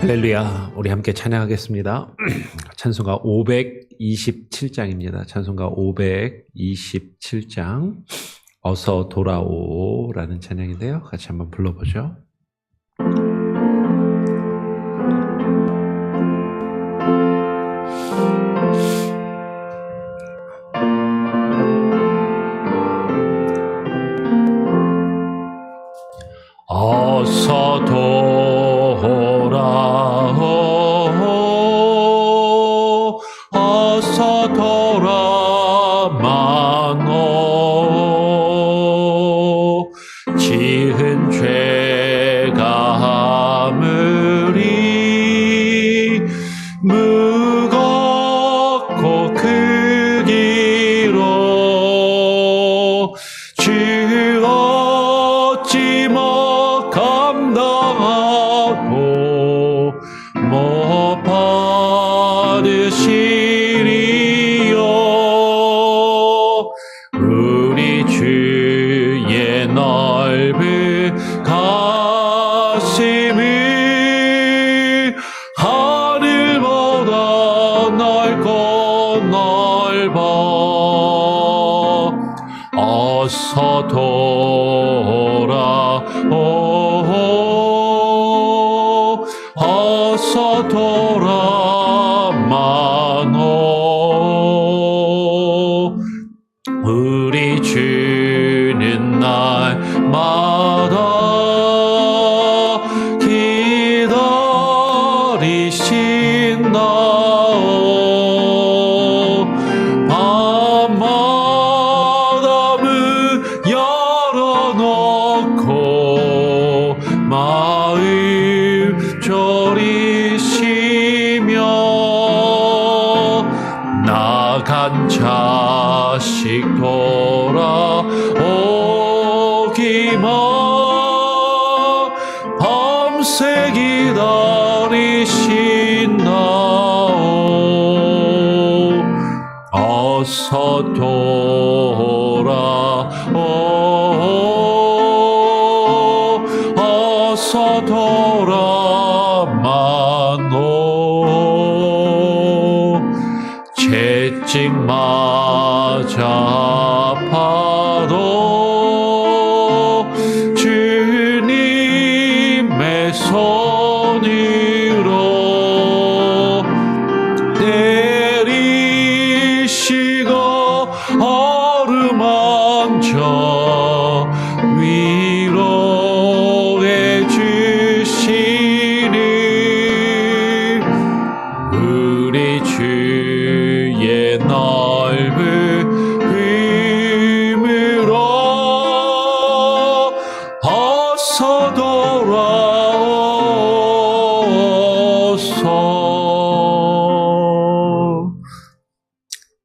할렐루야. 우리 함께 찬양하겠습니다. 찬송가 527장입니다. 찬송가 527장 어서 돌아오라는 찬양인데요. 같이 한번 불러보죠. 어서 돌아오, 어서 돌아마노. 지은 죄가 아무리 무겁고 크기로 주 어찌 감당하고 못 받으시리요. 우리 주의 넓은 가슴이 하늘보다 넓고 넓어. 어서 돌아오, 어서 돌아마노. 우리 주는 날마다 기다리신다오. 밤마다 문 열어놓고 마음 졸이시며 나간 자식 돌아오기만 밤새 기다리신다오. 어서 돌아오, 어서 돌아마노. 채찍맞아 아파도 주님의 손으로 내리시고 어루만져 위로해 주시니 우리 주의 넓은 힘으로 어서 돌아오소.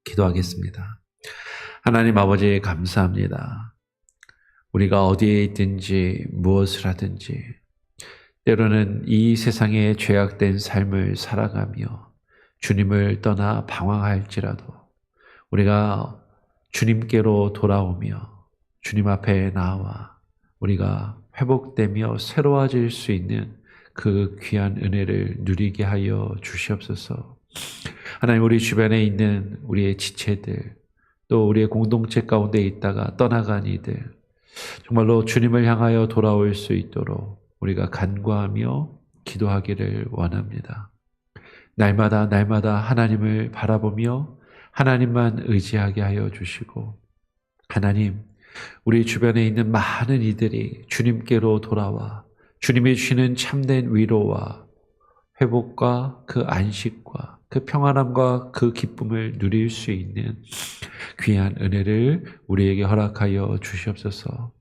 기도하겠습니다. 하나님 아버지 감사합니다. 우리가 어디에 있든지 무엇을 하든지 때로는 이 세상의 죄악된 삶을 살아가며 주님을 떠나 방황할지라도 우리가 주님께로 돌아오며 주님 앞에 나와 우리가 회복되며 새로워질 수 있는 그 귀한 은혜를 누리게 하여 주시옵소서. 하나님, 우리 주변에 있는 우리의 지체들, 또 우리의 공동체 가운데 있다가 떠나간 이들, 정말로 주님을 향하여 돌아올 수 있도록 우리가 간구하며 기도하기를 원합니다. 날마다 하나님을 바라보며 하나님만 의지하게 하여 주시고, 하나님, 우리 주변에 있는 많은 이들이 주님께로 돌아와 주님이 주시는 참된 위로와 회복과 그 안식과 그 평안함과 그 기쁨을 누릴 수 있는 귀한 은혜를 우리에게 허락하여 주시옵소서.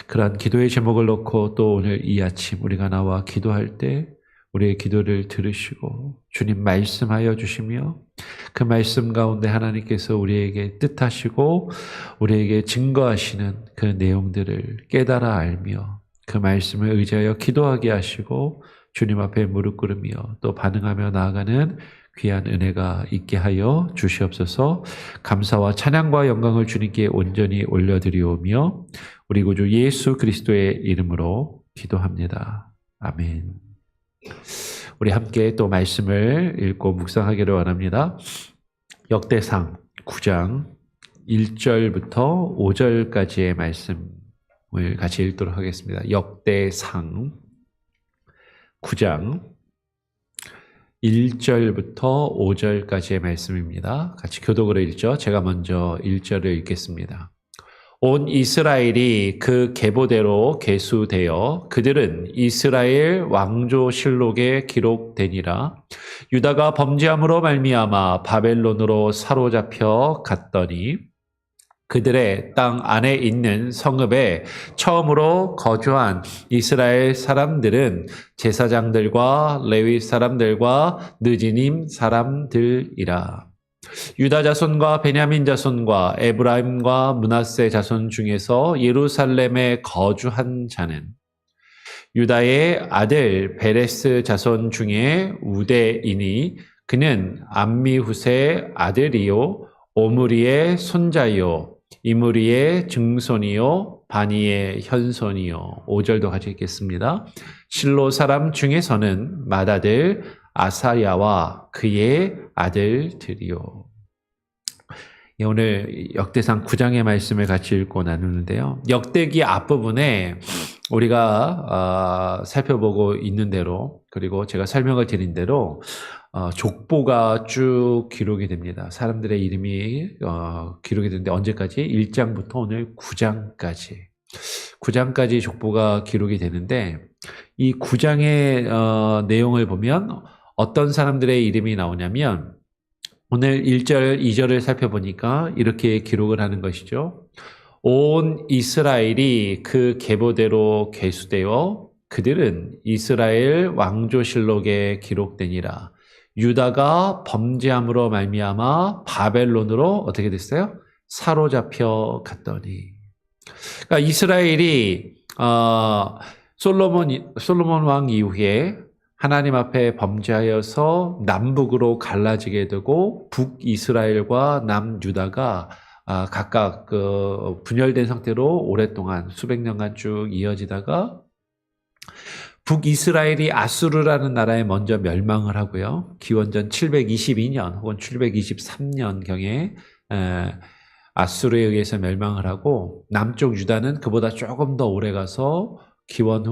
그러한 기도의 제목을 놓고 또 오늘 이 아침 우리가 나와 기도할 때 우리의 기도를 들으시고 주님 말씀하여 주시며 그 말씀 가운데 하나님께서 우리에게 뜻하시고 우리에게 증거하시는 그 내용들을 깨달아 알며 그 말씀을 의지하여 기도하게 하시고 주님 앞에 무릎 꿇으며 또 반응하며 나아가는 귀한 은혜가 있게 하여 주시옵소서. 감사와 찬양과 영광을 주님께 온전히 올려드리오며 우리 구주 예수 그리스도의 이름으로 기도합니다. 아멘. 우리 함께 또 말씀을 읽고 묵상하기를 원합니다. 역대상 9장 1절부터 5절까지의 말씀을 같이 읽도록 하겠습니다. 역대상 9장 1절부터 5절까지의 말씀입니다. 같이 교독으로 읽죠. 제가 먼저 1절을 읽겠습니다. 온 이스라엘이 그 계보대로 계수되어 그들은 이스라엘 왕조실록에 기록되니라. 유다가 범죄함으로 말미암아 바벨론으로 사로잡혀 갔더니 그들의 땅 안에 있는 성읍에 처음으로 거주한 이스라엘 사람들은 제사장들과 레위 사람들과 느지님 사람들이라. 유다 자손과 베냐민 자손과 에브라임과 므낫세 자손 중에서 예루살렘에 거주한 자는 유다의 아들 베레스 자손 중에 우대이니 그는 암미후스의 아들이요 오므리의 손자요 이므리의 증손이요 바니의 현손이요. 5절도 같이 읽겠습니다. 실로 사람 중에서는 맏아들 아사야와 그의 아들들이요. 오늘 역대상 9장의 말씀을 같이 읽고 나누는데요. 역대기 앞부분에 우리가 살펴보고 있는 대로, 그리고 제가 설명을 드린 대로 족보가 쭉 기록이 됩니다. 사람들의 이름이 기록이 되는데 언제까지? 1장부터 오늘 9장까지. 9장까지 족보가 기록이 되는데 이 9장의 내용을 보면 어떤 사람들의 이름이 나오냐면 오늘 1절, 2절을 살펴보니까 이렇게 기록을 하는 것이죠. 온 이스라엘이 그 계보대로 계수되어 그들은 이스라엘 왕조실록에 기록되니라. 유다가 범죄함으로 말미암아 바벨론으로 어떻게 됐어요? 사로잡혀 갔더니. 그러니까 이스라엘이 솔로몬 왕 이후에 하나님 앞에 범죄하여서 남북으로 갈라지게 되고 북이스라엘과 남유다가 각각 분열된 상태로 오랫동안 수백 년간 쭉 이어지다가 북이스라엘이 아수르라는 나라에 먼저 멸망을 하고요. 기원전 722년 혹은 723년경에 아수르에 의해서 멸망을 하고 남쪽 유다는 그보다 조금 더 오래 가서 기원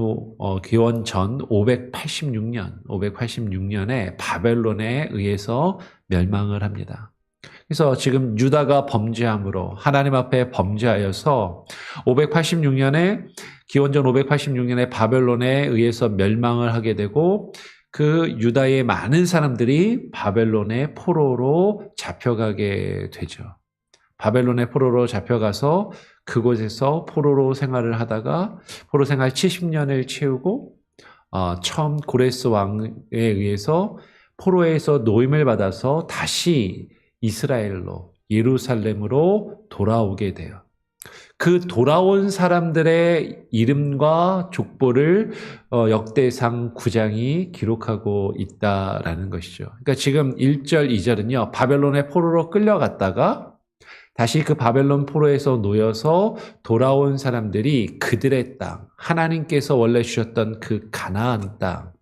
전 586년에 바벨론에 의해서 멸망을 합니다. 그래서 지금 유다가 범죄함으로 하나님 앞에 범죄하여서 586년에 기원전 586년에 바벨론에 의해서 멸망을 하게 되고 그 유다의 많은 사람들이 바벨론의 포로로 잡혀가게 되죠. 바벨론의 포로로 잡혀가서 그곳에서 포로로 생활을 하다가 포로 생활 70년을 채우고 처음 고레스 왕에 의해서 포로에서 노임을 받아서 다시 이스라엘로 예루살렘으로 돌아오게 돼요. 그 돌아온 사람들의 이름과 족보를 역대상 9장이 기록하고 있다라는 것이죠. 그러니까 지금 1절, 2절은요. 바벨론의 포로로 끌려갔다가 다시 그 바벨론 포로에서 놓여서 돌아온 사람들이 그들의 땅, 하나님께서 원래 주셨던 그 가나안 땅,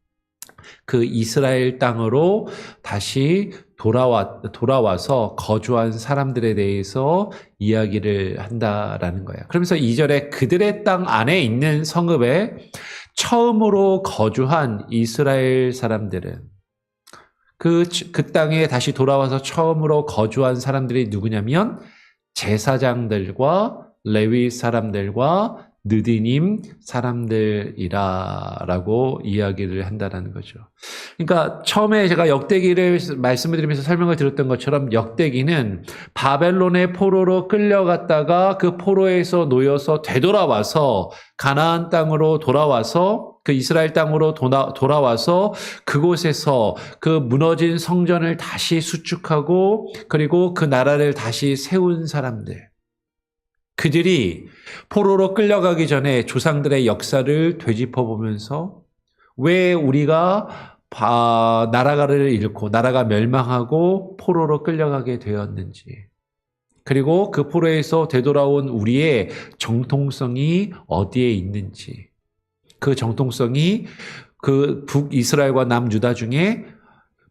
그 이스라엘 땅으로 다시 돌아와서 거주한 사람들에 대해서 이야기를 한다라는 거예요. 그러면서 2절에 그들의 땅 안에 있는 성읍에 처음으로 거주한 이스라엘 사람들은 그 땅에 다시 돌아와서 처음으로 거주한 사람들이 누구냐면 제사장들과 레위 사람들과 느디님 사람들이라고 이야기를 한다는 거죠. 그러니까 처음에 제가 역대기를 말씀을 드리면서 설명을 드렸던 것처럼 역대기는 바벨론의 포로로 끌려갔다가 그 포로에서 놓여서 되돌아와서 가나안 땅으로 돌아와서 그 이스라엘 땅으로 돌아와서 그곳에서 그 무너진 성전을 다시 수축하고 그리고 그 나라를 다시 세운 사람들. 그들이 포로로 끌려가기 전에 조상들의 역사를 되짚어보면서 왜 우리가 나라를 잃고 나라가 멸망하고 포로로 끌려가게 되었는지, 그리고 그 포로에서 되돌아온 우리의 정통성이 어디에 있는지, 그 정통성이 그 북이스라엘과 남유다 중에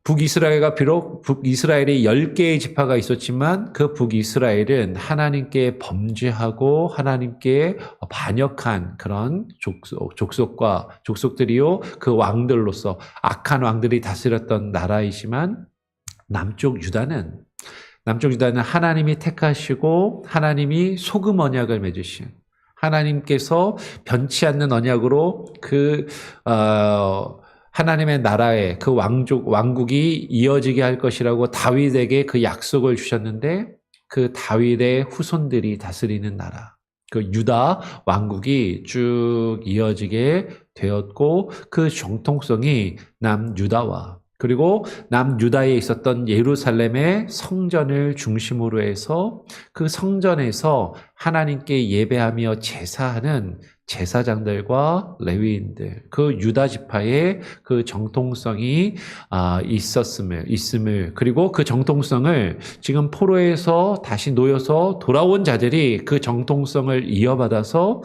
북이스라엘가 비록 북이스라엘에 10개의 지파가 있었지만 그 북이스라엘은 하나님께 범죄하고 하나님께 반역한 그런 족속들이요 그 왕들로서 악한 왕들이 다스렸던 나라이지만 남쪽 유다는 하나님이 택하시고 하나님이 소금 언약을 맺으신 하나님께서 변치 않는 언약으로 하나님의 나라에 그 왕국이 이어지게 할 것이라고 다윗에게 그 약속을 주셨는데 그 다윗의 후손들이 다스리는 나라, 그 유다 왕국이 쭉 이어지게 되었고 그 정통성이 남유다와 그리고 남유다에 있었던 예루살렘의 성전을 중심으로 해서 그 성전에서 하나님께 예배하며 제사하는 제사장들과 레위인들, 그 유다 지파의 그 정통성이 있음을 그리고 그 정통성을 지금 포로에서 다시 놓여서 돌아온 자들이 그 정통성을 이어받아서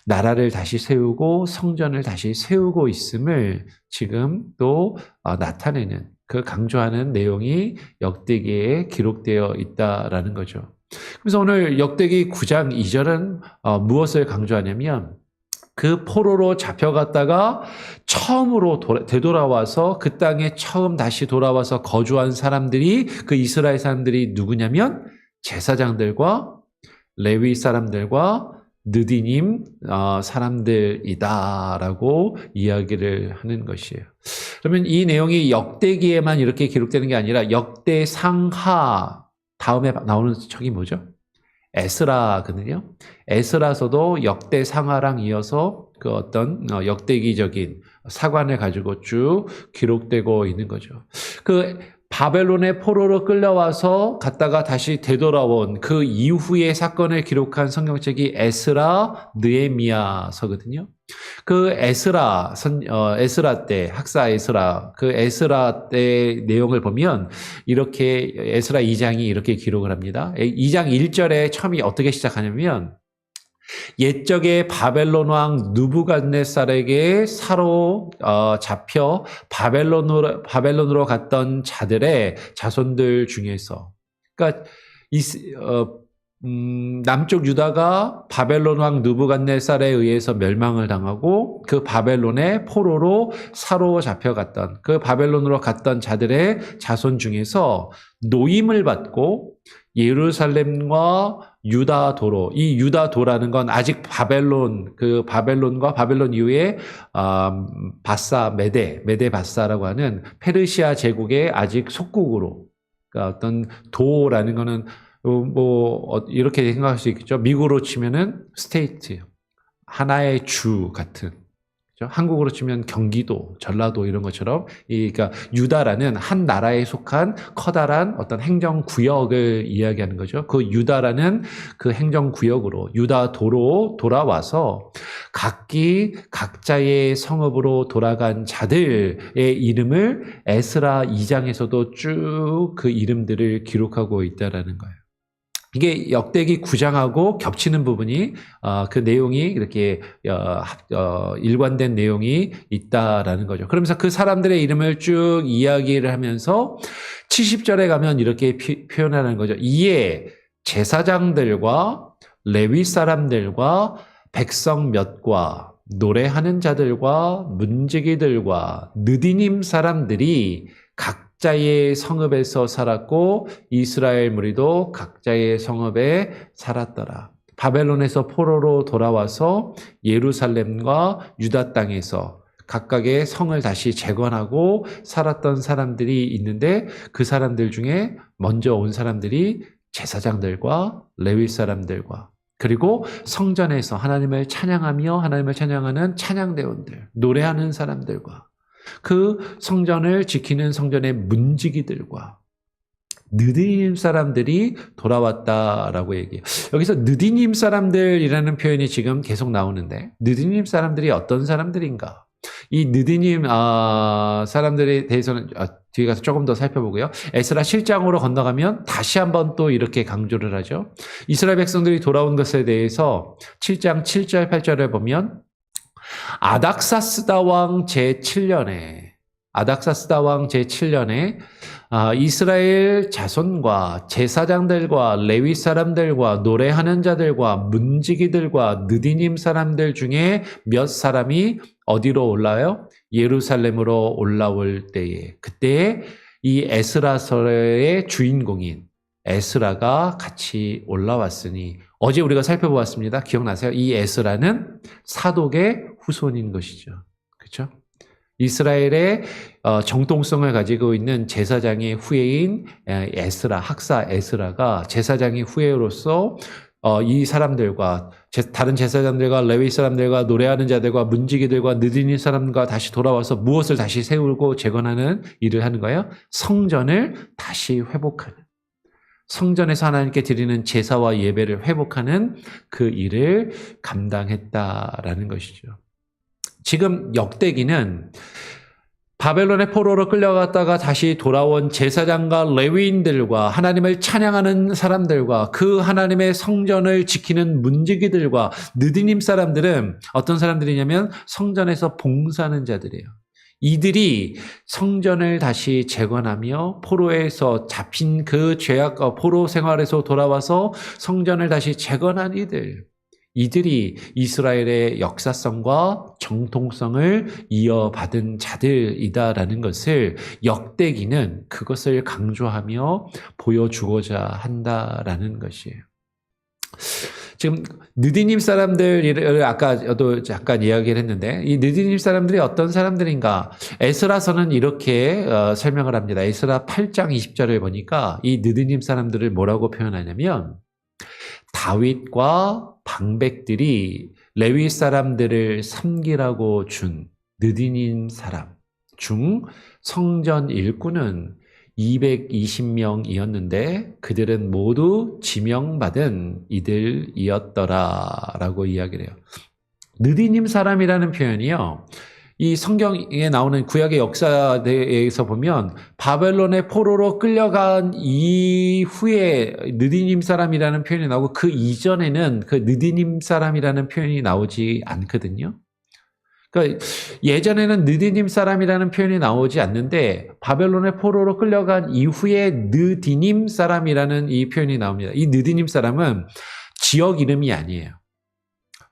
나라를 다시 세우고 성전을 다시 세우고 있음을 지금 또 나타내는 그 강조하는 내용이 역대기에 기록되어 있다라는 거죠. 그래서 오늘 역대기 9장 2절은 무엇을 강조하냐면 그 포로로 잡혀갔다가 처음으로 되돌아와서 그 땅에 처음 다시 돌아와서 거주한 사람들이 그 이스라엘 사람들이 누구냐면 제사장들과 레위 사람들과 느디님 사람들이다라고 이야기를 하는 것이에요. 그러면 이 내용이 역대기에만 이렇게 기록되는 게 아니라 역대상하 다음에 나오는 책이 뭐죠? 에스라거든요. 에스라서도 역대상하랑 이어서 그 어떤 역대기적인 사관을 가지고 쭉 기록되고 있는 거죠. 그 바벨론의 포로로 끌려와서 갔다가 다시 되돌아온 그 이후의 사건을 기록한 성경책이 에스라, 느헤미야서거든요. 그 에스라 때 학사 에스라 그 에스라 때 내용을 보면 이렇게 에스라 2장이 이렇게 기록을 합니다. 2장 1절에 처음이 어떻게 시작하냐면 옛적에 바벨론 왕 느부갓네살에게 사로 잡혀 바벨론으로 갔던 자들의 자손들 중에서, 그러니까 남쪽 유다가 바벨론 왕 느부갓네살에 의해서 멸망을 당하고 그 바벨론의 포로로 사로잡혀갔던 그 바벨론으로 갔던 자들의 자손 중에서 노임을 받고 예루살렘과 유다도로, 이 유다도라는 건 아직 바벨론과 바벨론 이후에 메데 바사라고 하는 페르시아 제국의 아직 속국으로, 그러니까 어떤 도라는 거는 이렇게 생각할 수 있겠죠. 미국으로 치면은 스테이트, 하나의 주 같은, 그렇죠? 한국으로 치면 경기도, 전라도 이런 것처럼, 그러니까 유다라는 한 나라에 속한 커다란 어떤 행정구역을 이야기하는 거죠. 그 유다라는 그 행정구역으로, 유다도로 돌아와서 각자의 성읍으로 돌아간 자들의 이름을 에스라 2장에서도 쭉 그 이름들을 기록하고 있다라는 거예요. 이게 역대기 9장하고 겹치는 부분이 그 내용이 이렇게 일관된 내용이 있다라는 거죠. 그러면서 그 사람들의 이름을 쭉 이야기를 하면서 70절에 가면 이렇게 표현하는 거죠. 이에 제사장들과 레위 사람들과 백성 몇과 노래하는 자들과 문지기들과 느디님 사람들이 각자의 성읍에서 살았고 이스라엘 무리도 각자의 성읍에 살았더라. 바벨론에서 포로로 돌아와서 예루살렘과 유다 땅에서 각각의 성을 다시 재건하고 살았던 사람들이 있는데 그 사람들 중에 먼저 온 사람들이 제사장들과 레위 사람들과 그리고 성전에서 하나님을 찬양하며 하나님을 찬양하는 찬양대원들, 노래하는 사람들과 그 성전을 지키는 성전의 문지기들과 느디님 사람들이 돌아왔다라고 얘기해요. 여기서 느디님 사람들이라는 표현이 지금 계속 나오는데 느디님 사람들이 어떤 사람들인가? 이 느디님 사람들에 대해서는 뒤에 가서 조금 더 살펴보고요. 에스라 7장으로 건너가면 다시 한번 또 이렇게 강조를 하죠. 이스라엘 백성들이 돌아온 것에 대해서 7장 7절 8절에 보면 아닥사스다 왕 제7년에 이스라엘 자손과 제사장들과 레위 사람들과 노래하는 자들과 문지기들과 느디님 사람들 중에 몇 사람이 어디로 올라요? 예루살렘으로 올라올 때에, 그때에 이 에스라서의 주인공인 에스라가 같이 올라왔으니, 어제 우리가 살펴보았습니다. 기억나세요? 이 에스라는 사독의 후손인 것이죠. 그렇죠? 이스라엘의 정통성을 가지고 있는 제사장의 후예인 에스라, 학사 에스라가 제사장의 후예로서 이 사람들과 다른 제사장들과 레위 사람들과 노래하는 자들과 문지기들과 느디님 사람과 다시 돌아와서 무엇을 다시 세우고 재건하는 일을 하는 거예요? 성전을 다시 회복하는, 성전에서 하나님께 드리는 제사와 예배를 회복하는 그 일을 감당했다라는 것이죠. 지금 역대기는 바벨론의 포로로 끌려갔다가 다시 돌아온 제사장과 레위인들과 하나님을 찬양하는 사람들과 그 하나님의 성전을 지키는 문지기들과 느디님 사람들은 어떤 사람들이냐면 성전에서 봉사하는 자들이에요. 이들이 성전을 다시 재건하며 포로에서 잡힌 그 죄악과 포로 생활에서 돌아와서 성전을 다시 재건한 이들이 이스라엘의 역사성과 정통성을 이어받은 자들이다라는 것을 역대기는 그것을 강조하며 보여주고자 한다라는 것이에요. 지금 느디님 사람들을 아까도 잠깐 이야기를 했는데, 이 느디님 사람들이 어떤 사람들인가? 에스라서는 이렇게 설명을 합니다. 에스라 8장 20절을 보니까 이 느디님 사람들을 뭐라고 표현하냐면, 다윗과 방백들이 레위 사람들을 섬기라고 준 느디님 사람 중 성전 일꾼은 220명이었는데 그들은 모두 지명받은 이들이었더라라고 이야기를 해요. 느디님 사람이라는 표현이요, 이 성경에 나오는 구약의 역사에서 보면 바벨론의 포로로 끌려간 이후에 느디님 사람이라는 표현이 나오고, 그 이전에는 그 느디님 사람이라는 표현이 나오지 않거든요. 그러니까 예전에는 느디님 사람이라는 표현이 나오지 않는데 바벨론의 포로로 끌려간 이후에 느디님 사람이라는 이 표현이 나옵니다. 이 느디님 사람은 지역 이름이 아니에요.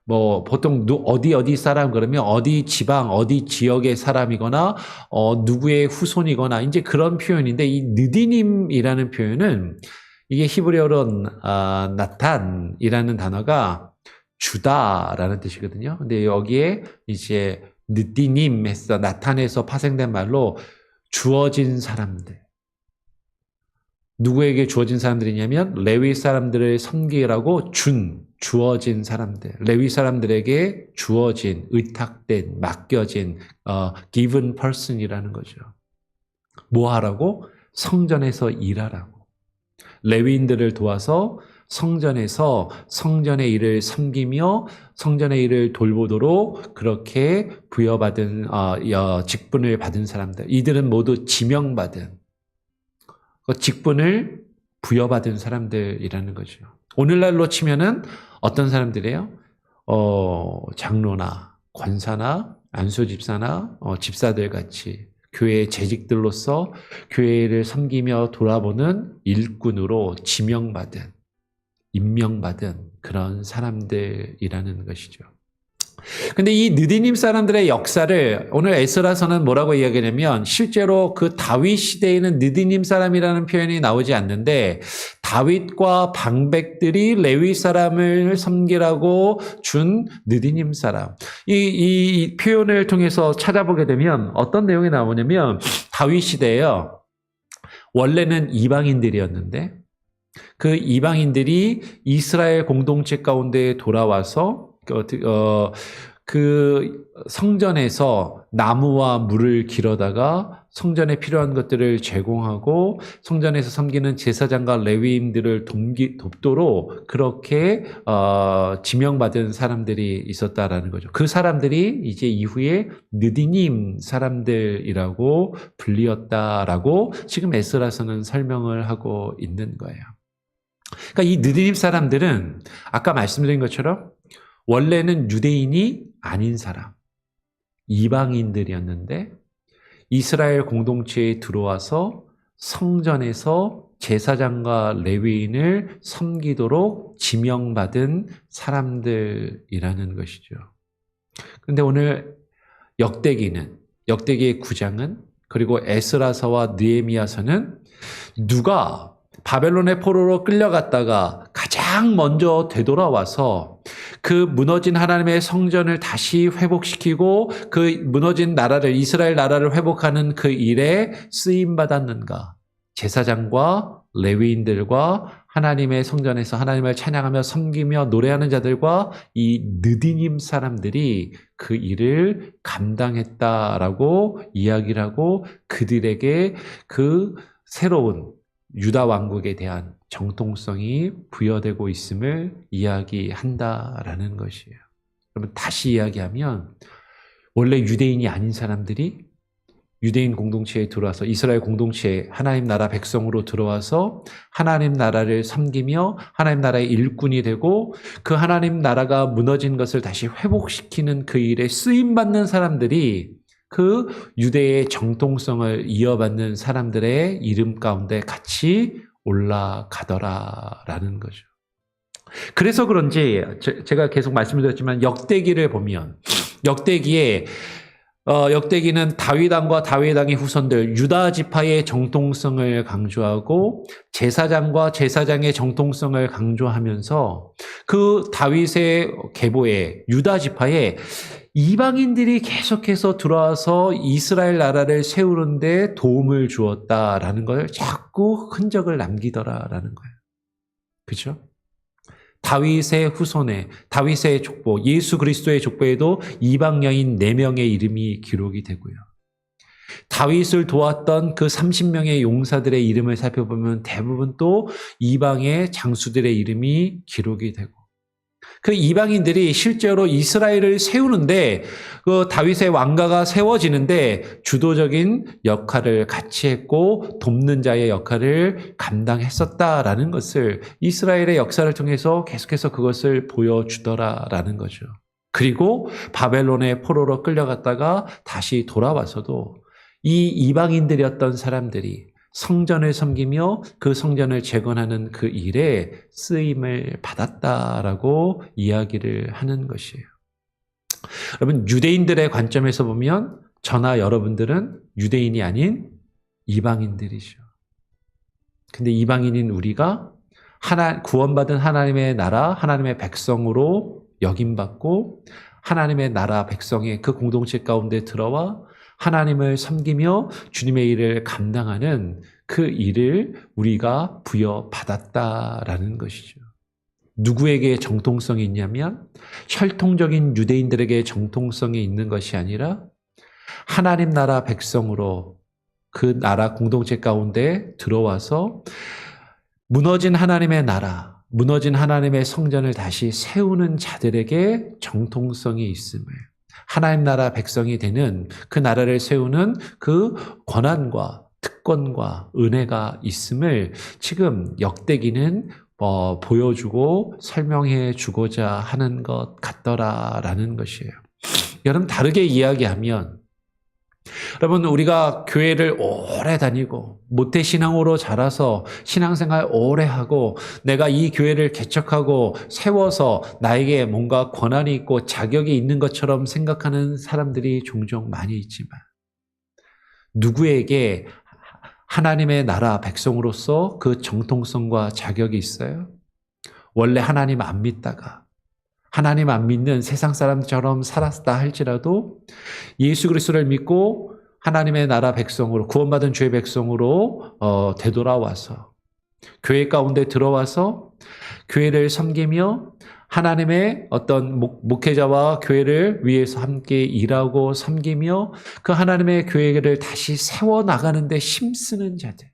뭐 보통 어디 사람 그러면 어디 지방 어디 지역의 사람이거나 누구의 후손이거나 이제 그런 표현인데, 이 느디님이라는 표현은 이게 히브리어로 나탄이라는 단어가 주다라는 뜻이거든요. 근데 여기에 이제 느디님에서 나탄에서 파생된 말로 주어진 사람들. 누구에게 주어진 사람들이냐면 레위 사람들을 섬기라고 주어진 사람들, 레위 사람들에게 주어진, 의탁된, 맡겨진 given person이라는 거죠. 뭐 하라고? 성전에서 일하라고. 레위인들을 도와서 성전에서 성전의 일을 섬기며 성전의 일을 돌보도록 그렇게 부여받은 직분을 받은 사람들, 이들은 모두 지명받은, 직분을 부여받은 사람들이라는 거죠. 오늘날로 치면은 어떤 사람들이에요? 장로나 권사나 안수집사나 집사들 같이 교회의 재직들로서 교회를 섬기며 돌아보는 일꾼으로 지명받은, 임명받은 그런 사람들이라는 것이죠. 근데 이 느디님 사람들의 역사를 오늘 에스라서는 뭐라고 이야기하냐면, 실제로 그 다윗 시대에는 느디님 사람이라는 표현이 나오지 않는데 다윗과 방백들이 레위 사람을 섬기라고 준 느디님 사람, 이 표현을 통해서 찾아보게 되면 어떤 내용이 나오냐면, 다윗 시대에요, 원래는 이방인들이었는데 그 이방인들이 이스라엘 공동체 가운데 돌아와서 그 성전에서 나무와 물을 길어다가 성전에 필요한 것들을 제공하고 성전에서 섬기는 제사장과 레위인들을 돕도록 그렇게 지명받은 사람들이 있었다라는 거죠. 그 사람들이 이제 이후에 느디님 사람들이라고 불리었다라고 지금 에스라서는 설명을 하고 있는 거예요. 그러니까 이 느디님 사람들은 아까 말씀드린 것처럼 원래는 유대인이 아닌 사람, 이방인들이었는데 이스라엘 공동체에 들어와서 성전에서 제사장과 레위인을 섬기도록 지명받은 사람들이라는 것이죠. 그런데 오늘 역대기의 9장은 그리고 에스라서와 느헤미야서는 누가 바벨론의 포로로 끌려갔다가 가장 먼저 되돌아와서 그 무너진 하나님의 성전을 다시 회복시키고 그 무너진 나라를 이스라엘 나라를 회복하는 그 일에 쓰임 받았는가? 제사장과 레위인들과 하나님의 성전에서 하나님을 찬양하며 섬기며 노래하는 자들과 이 느디님 사람들이 그 일을 감당했다라고 이야기를 하고 그들에게 그 새로운 유다 왕국에 대한 정통성이 부여되고 있음을 이야기한다라는 것이에요. 그러면 다시 이야기하면 원래 유대인이 아닌 사람들이 유대인 공동체에 들어와서 이스라엘 공동체에 하나님 나라 백성으로 들어와서 하나님 나라를 섬기며 하나님 나라의 일꾼이 되고 그 하나님 나라가 무너진 것을 다시 회복시키는 그 일에 쓰임받는 사람들이 그 유대의 정통성을 이어받는 사람들의 이름 가운데 같이 올라가더라라는 거죠. 그래서 그런지 제가 계속 말씀을 드렸지만 역대기를 보면 역대기는 다윗 왕과 다윗 왕의 후손들 유다 지파의 정통성을 강조하고 제사장과 제사장의 정통성을 강조하면서 그 다윗의 계보에 유다 지파에 이방인들이 계속해서 들어와서 이스라엘 나라를 세우는데 도움을 주었다라는 걸 자꾸 흔적을 남기더라라는 거예요. 그렇죠? 다윗의 후손에 다윗의 족보, 예수 그리스도의 족보에도 이방 여인 4명의 이름이 기록이 되고요. 다윗을 도왔던 그 30명의 용사들의 이름을 살펴보면 대부분 또 이방의 장수들의 이름이 기록이 되고 그 이방인들이 실제로 이스라엘을 세우는데 그 다윗의 왕가가 세워지는데 주도적인 역할을 같이 했고 돕는 자의 역할을 감당했었다라는 것을 이스라엘의 역사를 통해서 계속해서 그것을 보여주더라라는 거죠. 그리고 바벨론의 포로로 끌려갔다가 다시 돌아와서도 이 이방인들이었던 사람들이 성전을 섬기며 그 성전을 재건하는 그 일에 쓰임을 받았다라고 이야기를 하는 것이에요. 여러분, 유대인들의 관점에서 보면 저나 여러분들은 유대인이 아닌 이방인들이죠. 근데 이방인인 우리가 구원받은 하나님의 나라, 하나님의 백성으로 여김받고 하나님의 나라 백성의 그 공동체 가운데 들어와 하나님을 섬기며 주님의 일을 감당하는 그 일을 우리가 부여받았다라는 것이죠. 누구에게 정통성이 있냐면 혈통적인 유대인들에게 정통성이 있는 것이 아니라 하나님 나라 백성으로 그 나라 공동체 가운데 들어와서 무너진 하나님의 나라, 무너진 하나님의 성전을 다시 세우는 자들에게 정통성이 있음을 하나님 나라 백성이 되는 그 나라를 세우는 그 권한과 특권과 은혜가 있음을 지금 역대기는 보여주고 설명해 주고자 하는 것 같더라라는 것이에요. 여러분 다르게 이야기하면 여러분 우리가 교회를 오래 다니고 모태신앙으로 자라서 신앙생활 오래 하고 내가 이 교회를 개척하고 세워서 나에게 뭔가 권한이 있고 자격이 있는 것처럼 생각하는 사람들이 종종 많이 있지만 누구에게 하나님의 나라 백성으로서 그 정통성과 자격이 있어요? 원래 하나님 안 믿다가 하나님 안 믿는 세상 사람처럼 살았다 할지라도 예수 그리스도를 믿고 하나님의 나라 백성으로 구원받은 주의 백성으로 되돌아와서 교회 가운데 들어와서 교회를 섬기며 하나님의 어떤 목회자와 교회를 위해서 함께 일하고 섬기며 그 하나님의 교회를 다시 세워나가는 데 힘쓰는 자들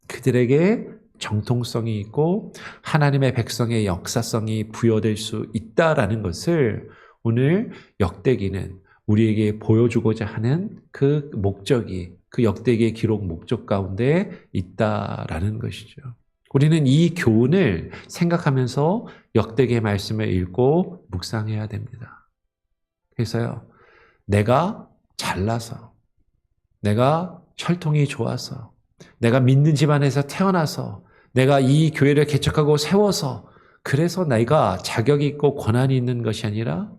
그들에게 정통성이 있고 하나님의 백성의 역사성이 부여될 수 있다라는 것을 오늘 역대기는 우리에게 보여주고자 하는 그 목적이 그 역대기의 기록 목적 가운데 있다라는 것이죠. 우리는 이 교훈을 생각하면서 역대기의 말씀을 읽고 묵상해야 됩니다. 그래서요. 내가 잘나서, 내가 혈통이 좋아서, 내가 믿는 집안에서 태어나서, 내가 이 교회를 개척하고 세워서, 그래서 내가 자격이 있고 권한이 있는 것이 아니라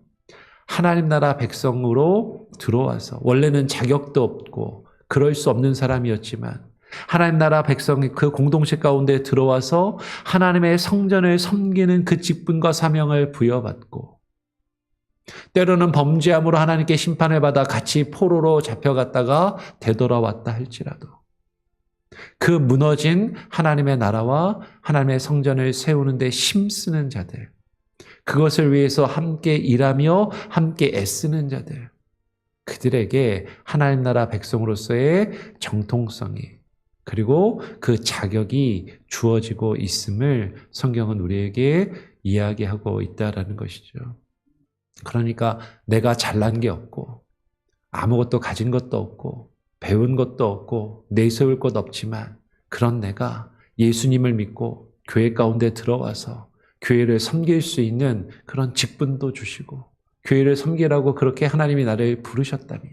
하나님 나라 백성으로 들어와서, 원래는 자격도 없고 그럴 수 없는 사람이었지만 하나님 나라 백성이 그 공동체 가운데 들어와서 하나님의 성전을 섬기는 그 직분과 사명을 부여받고, 때로는 범죄함으로 하나님께 심판을 받아 같이 포로로 잡혀갔다가 되돌아왔다 할지라도 그 무너진 하나님의 나라와 하나님의 성전을 세우는 데 힘쓰는 자들, 그것을 위해서 함께 일하며 함께 애쓰는 자들, 그들에게 하나님 나라 백성으로서의 정통성이, 그리고 그 자격이 주어지고 있음을 성경은 우리에게 이야기하고 있다라는 것이죠. 그러니까 내가 잘난 게 없고 아무것도 가진 것도 없고 배운 것도 없고 내세울 것 없지만, 그런 내가 예수님을 믿고 교회 가운데 들어와서 교회를 섬길 수 있는 그런 직분도 주시고, 교회를 섬기라고 그렇게 하나님이 나를 부르셨다면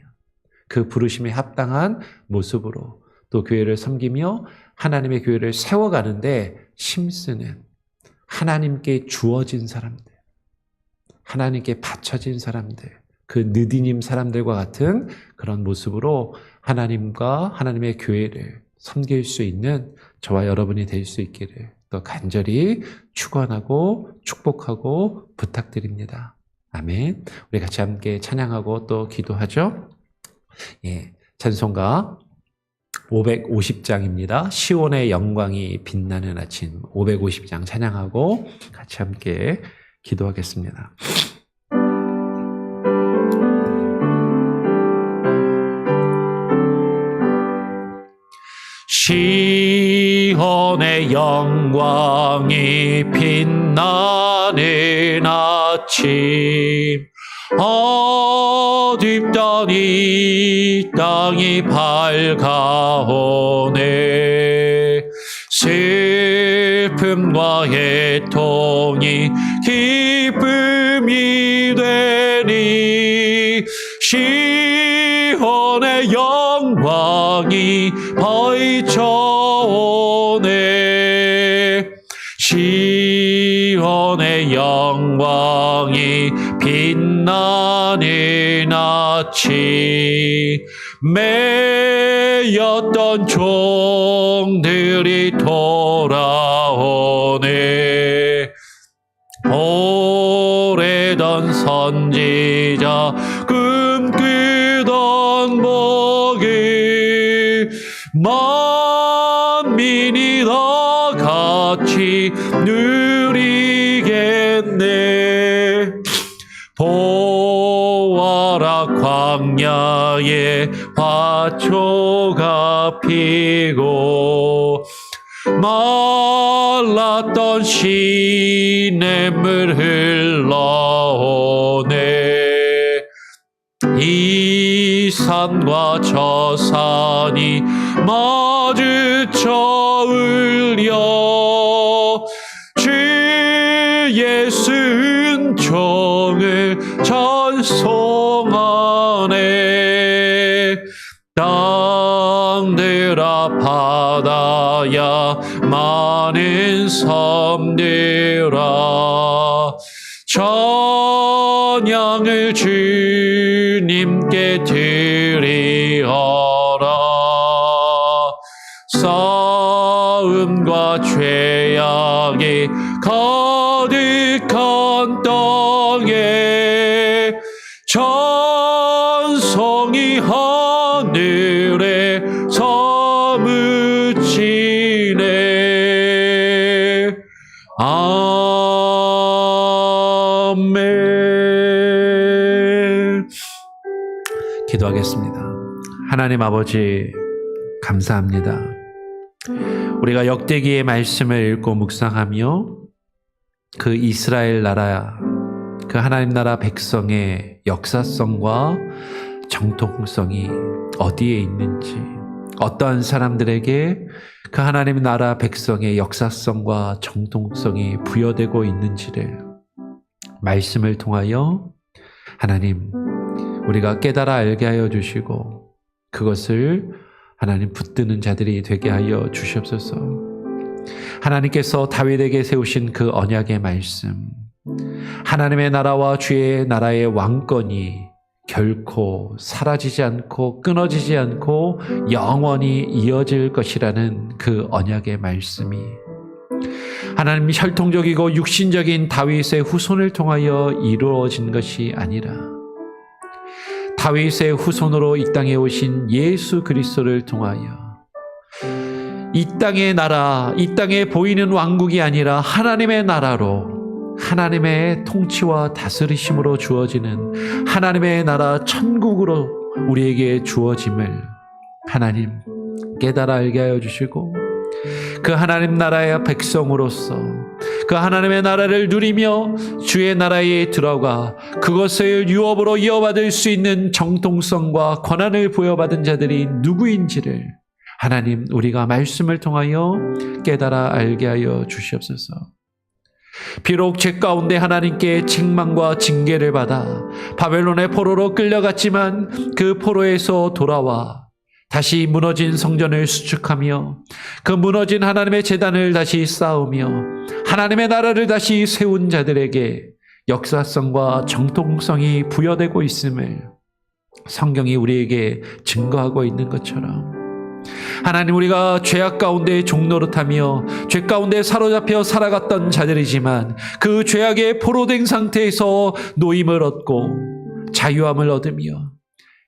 그 부르심에 합당한 모습으로 또 교회를 섬기며 하나님의 교회를 세워가는데 힘쓰는, 하나님께 주어진 사람들, 하나님께 바쳐진 사람들, 그 느디님 사람들과 같은 그런 모습으로 하나님과 하나님의 교회를 섬길 수 있는 저와 여러분이 될 수 있기를 또 간절히 축원하고 축복하고 부탁드립니다. 아멘. 우리 같이 함께 찬양하고 또 기도하죠. 찬송가 550장입니다. 시온의 영광이 빛나는 아침, 550장 찬양하고 같이 함께 기도하겠습니다. 시온의 영광이 빛나는 아침, 어둡던 이 땅이 밝아오네. 슬픔과 애통이 기쁨이 되니, 시온의 영광이 비춰오네. 시온의 영광이 빛나는 아침, 매였던 종들이 돌아오네. 오래던 선지자 꿈꾸던 복을 만민이 다 같이 누리겠네. 보아라, 광야에 화초가 피고 말랐던 시냇물 흘러오네. 이 산과 저 산이 마주쳐 울려 주의 순종을 찬송하네. 땅들아 바다야 많은 섬들아 찬양을 주님께 드리어라. 싸움과 죄악이 가득한 땅에 찬송이 하늘에 사무치네. 아멘. 기도하겠습니다. 하나님 아버지, 감사합니다. 우리가 역대기의 말씀을 읽고 묵상하며 그 이스라엘 나라, 그 하나님 나라 백성의 역사성과 정통성이 어디에 있는지, 어떠한 사람들에게 그 하나님 나라 백성의 역사성과 정통성이 부여되고 있는지를 말씀을 통하여 하나님, 우리가 깨달아 알게 하여 주시고 그것을 하나님 붙드는 자들이 되게 하여 주시옵소서. 하나님께서 다윗에게 세우신 그 언약의 말씀, 하나님의 나라와 주의 나라의 왕권이 결코 사라지지 않고 끊어지지 않고 영원히 이어질 것이라는 그 언약의 말씀이 하나님 혈통적이고 육신적인 다윗의 후손을 통하여 이루어진 것이 아니라 다윗의 후손으로 이 땅에 오신 예수 그리스도를 통하여 이 땅의 나라, 이 땅에 보이는 왕국이 아니라 하나님의 나라로 하나님의 통치와 다스리심으로 주어지는 하나님의 나라 천국으로 우리에게 주어짐을 하나님 깨달아 알게 하여 주시고 그 하나님 나라의 백성으로서 그 하나님의 나라를 누리며 주의 나라에 들어가 그것을 유업으로 이어받을 수 있는 정통성과 권한을 부여받은 자들이 누구인지를 하나님 우리가 말씀을 통하여 깨달아 알게 하여 주시옵소서. 비록 죄 가운데 하나님께 책망과 징계를 받아 바벨론의 포로로 끌려갔지만 그 포로에서 돌아와 다시 무너진 성전을 수축하며 그 무너진 하나님의 제단을 다시 쌓으며 하나님의 나라를 다시 세운 자들에게 역사성과 정통성이 부여되고 있음을 성경이 우리에게 증거하고 있는 것처럼 하나님 우리가 죄악 가운데 종노릇하며 죄 가운데 사로잡혀 살아갔던 자들이지만 그 죄악의 포로된 상태에서 노임을 얻고 자유함을 얻으며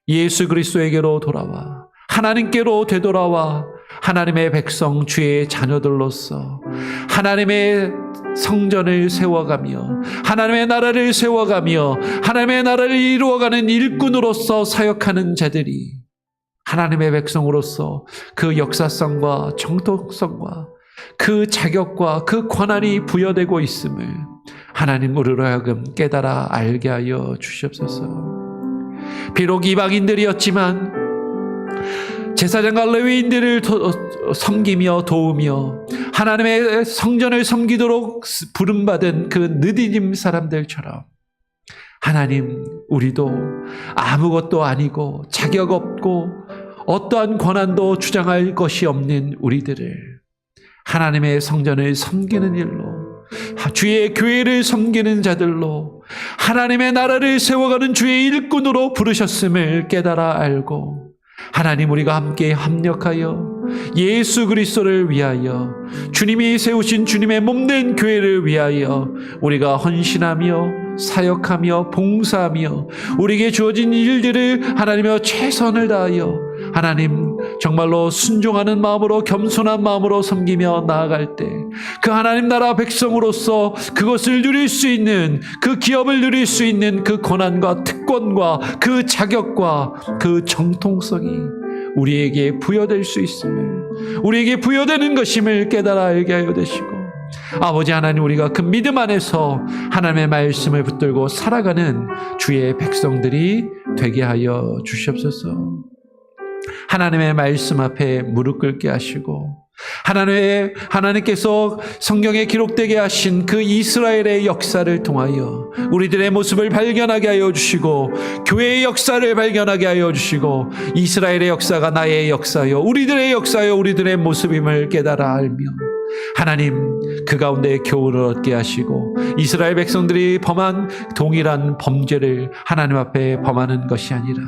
예수 그리스도에게로 돌아와 하나님께로 되돌아와 하나님의 백성 주의 자녀들로서 하나님의 성전을 세워가며 하나님의 나라를 세워가며 하나님의 나라를 이루어가는 일꾼으로서 사역하는 자들이 하나님의 백성으로서 그 역사성과 정통성과 그 자격과 그 권한이 부여되고 있음을 하나님 우리로 하여금 깨달아 알게 하여 주시옵소서. 비록 이방인들이었지만 제사장과 레위인들을 섬기며 도우며 하나님의 성전을 섬기도록 부름받은 그 느디님 사람들처럼 하나님 우리도 아무것도 아니고 자격 없고 어떠한 권한도 주장할 것이 없는 우리들을 하나님의 성전을 섬기는 일로 주의 교회를 섬기는 자들로 하나님의 나라를 세워가는 주의 일꾼으로 부르셨음을 깨달아 알고 하나님 우리가 함께 합력하여 예수 그리스도를 위하여 주님이 세우신 주님의 몸된 교회를 위하여 우리가 헌신하며 사역하며 봉사하며 우리에게 주어진 일들을 하나님의 최선을 다하여 하나님 정말로 순종하는 마음으로 겸손한 마음으로 섬기며 나아갈 때 그 하나님 나라 백성으로서 그것을 누릴 수 있는 그 기업을 누릴 수 있는 그 권한과 특권과 그 자격과 그 정통성이 우리에게 부여될 수 있음을 우리에게 부여되는 것임을 깨달아 알게 하여 되시고 아버지 하나님 우리가 그 믿음 안에서 하나님의 말씀을 붙들고 살아가는 주의 백성들이 되게 하여 주시옵소서. 하나님의 말씀 앞에 무릎 꿇게 하시고 하나님께서 성경에 기록되게 하신 그 이스라엘의 역사를 통하여 우리들의 모습을 발견하게 하여 주시고 교회의 역사를 발견하게 하여 주시고 이스라엘의 역사가 나의 역사요 우리들의 역사요 우리들의 모습임을 깨달아 알며 하나님 그 가운데 교훈을 얻게 하시고 이스라엘 백성들이 범한 동일한 범죄를 하나님 앞에 범하는 것이 아니라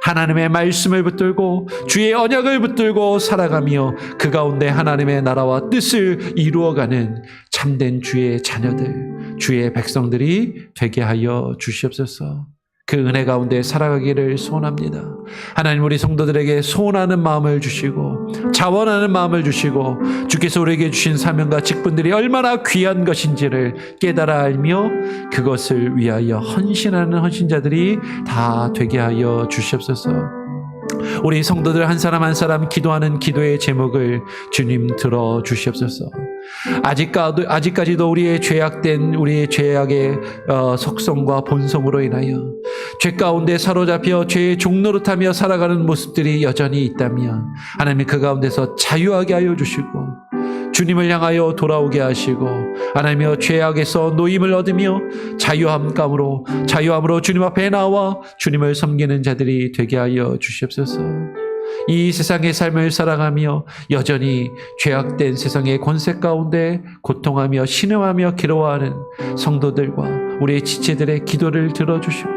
하나님의 말씀을 붙들고 주의 언약을 붙들고 살아가며 그 가운데 하나님의 나라와 뜻을 이루어가는 참된 주의 자녀들, 주의 백성들이 되게 하여 주시옵소서. 그 은혜 가운데 살아가기를 소원합니다. 하나님 우리 성도들에게 소원하는 마음을 주시고 자원하는 마음을 주시고 주께서 우리에게 주신 사명과 직분들이 얼마나 귀한 것인지를 깨달아 알며 그것을 위하여 헌신하는 헌신자들이 다 되게 하여 주시옵소서. 우리 성도들 한 사람 한 사람 기도하는 기도의 제목을 주님 들어 주시옵소서. 아직까지도 우리의 죄악된 우리의 죄악의 속성과 본성으로 인하여 죄 가운데 사로잡혀 죄의 종노릇하며 살아가는 모습들이 여전히 있다면 하나님 그 가운데서 자유하게 하여 주시고 주님을 향하여 돌아오게 하시고 하나님이여 죄악에서 노임을 얻으며 자유함으로 주님 앞에 나와 주님을 섬기는 자들이 되게 하여 주시옵소서. 이 세상의 삶을 살아가며 여전히 죄악된 세상의 권세 가운데 고통하며 신음하며 괴로워하는 성도들과 우리의 지체들의 기도를 들어주시고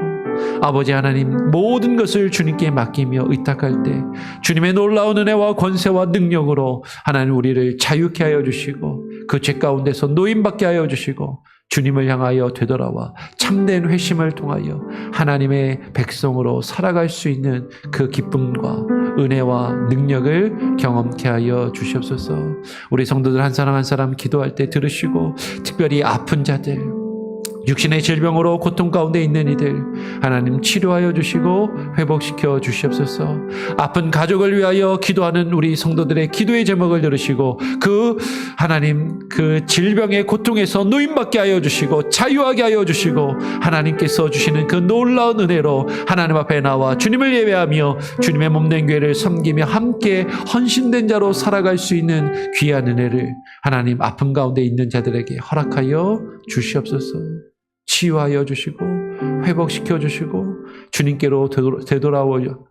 아버지 하나님 모든 것을 주님께 맡기며 의탁할 때 주님의 놀라운 은혜와 권세와 능력으로 하나님 우리를 자유케 하여 주시고 그 죄 가운데서 노임받게 하여 주시고 주님을 향하여 되돌아와 참된 회심을 통하여 하나님의 백성으로 살아갈 수 있는 그 기쁨과 은혜와 능력을 경험케 하여 주시옵소서. 우리 성도들 한 사람 한 사람 기도할 때 들으시고 특별히 아픈 자들 육신의 질병으로 고통 가운데 있는 이들 하나님 치료하여 주시고 회복시켜 주시옵소서. 아픈 가족을 위하여 기도하는 우리 성도들의 기도의 제목을 들으시고 그 하나님 그 질병의 고통에서 노임받게 하여 주시고 자유하게 하여 주시고 하나님께서 주시는 그 놀라운 은혜로 하나님 앞에 나와 주님을 예배하며 주님의 몸된 교회를 섬기며 함께 헌신된 자로 살아갈 수 있는 귀한 은혜를 하나님 아픔 가운데 있는 자들에게 허락하여 주시옵소서. 치유하여 주시고 회복시켜 주시고 주님께로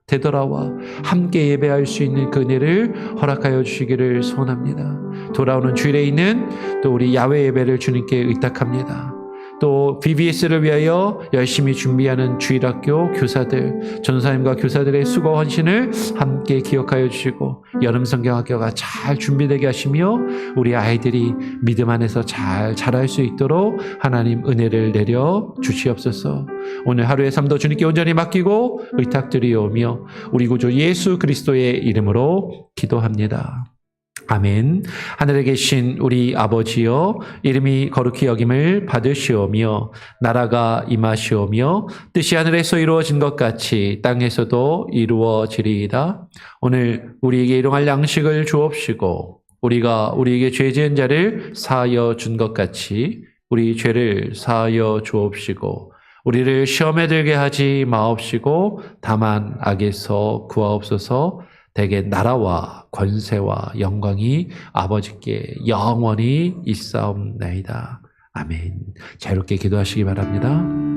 되돌아와 함께 예배할 수 있는 그 은혜를 허락하여 주시기를 소원합니다. 돌아오는 주일에 있는 또 우리 야외 예배를 주님께 의탁합니다. 또 BBS를 위하여 열심히 준비하는 주일학교 교사들, 전사님과 교사들의 수고 헌신을 함께 기억하여 주시고 여름 성경학교가 잘 준비되게 하시며 우리 아이들이 믿음 안에서 잘 자랄 수 있도록 하나님 은혜를 내려 주시옵소서. 오늘 하루의 삶도 주님께 온전히 맡기고 의탁드리오며 우리 구주 예수 그리스도의 이름으로 기도합니다. 아멘. 하늘에 계신 우리 아버지여, 이름이 거룩히 여김을 받으시오며 나라가 임하시오며 뜻이 하늘에서 이루어진 것 같이 땅에서도 이루어지리이다. 오늘 우리에게 일용할 양식을 주옵시고 우리가 우리에게 죄 지은 자를 사하여 준 것 같이 우리 죄를 사하여 주옵시고 우리를 시험에 들게 하지 마옵시고 다만 악에서 구하옵소서. 대개 나라와 권세와 영광이 아버지께 영원히 있사옵나이다. 아멘. 자유롭게 기도하시기 바랍니다.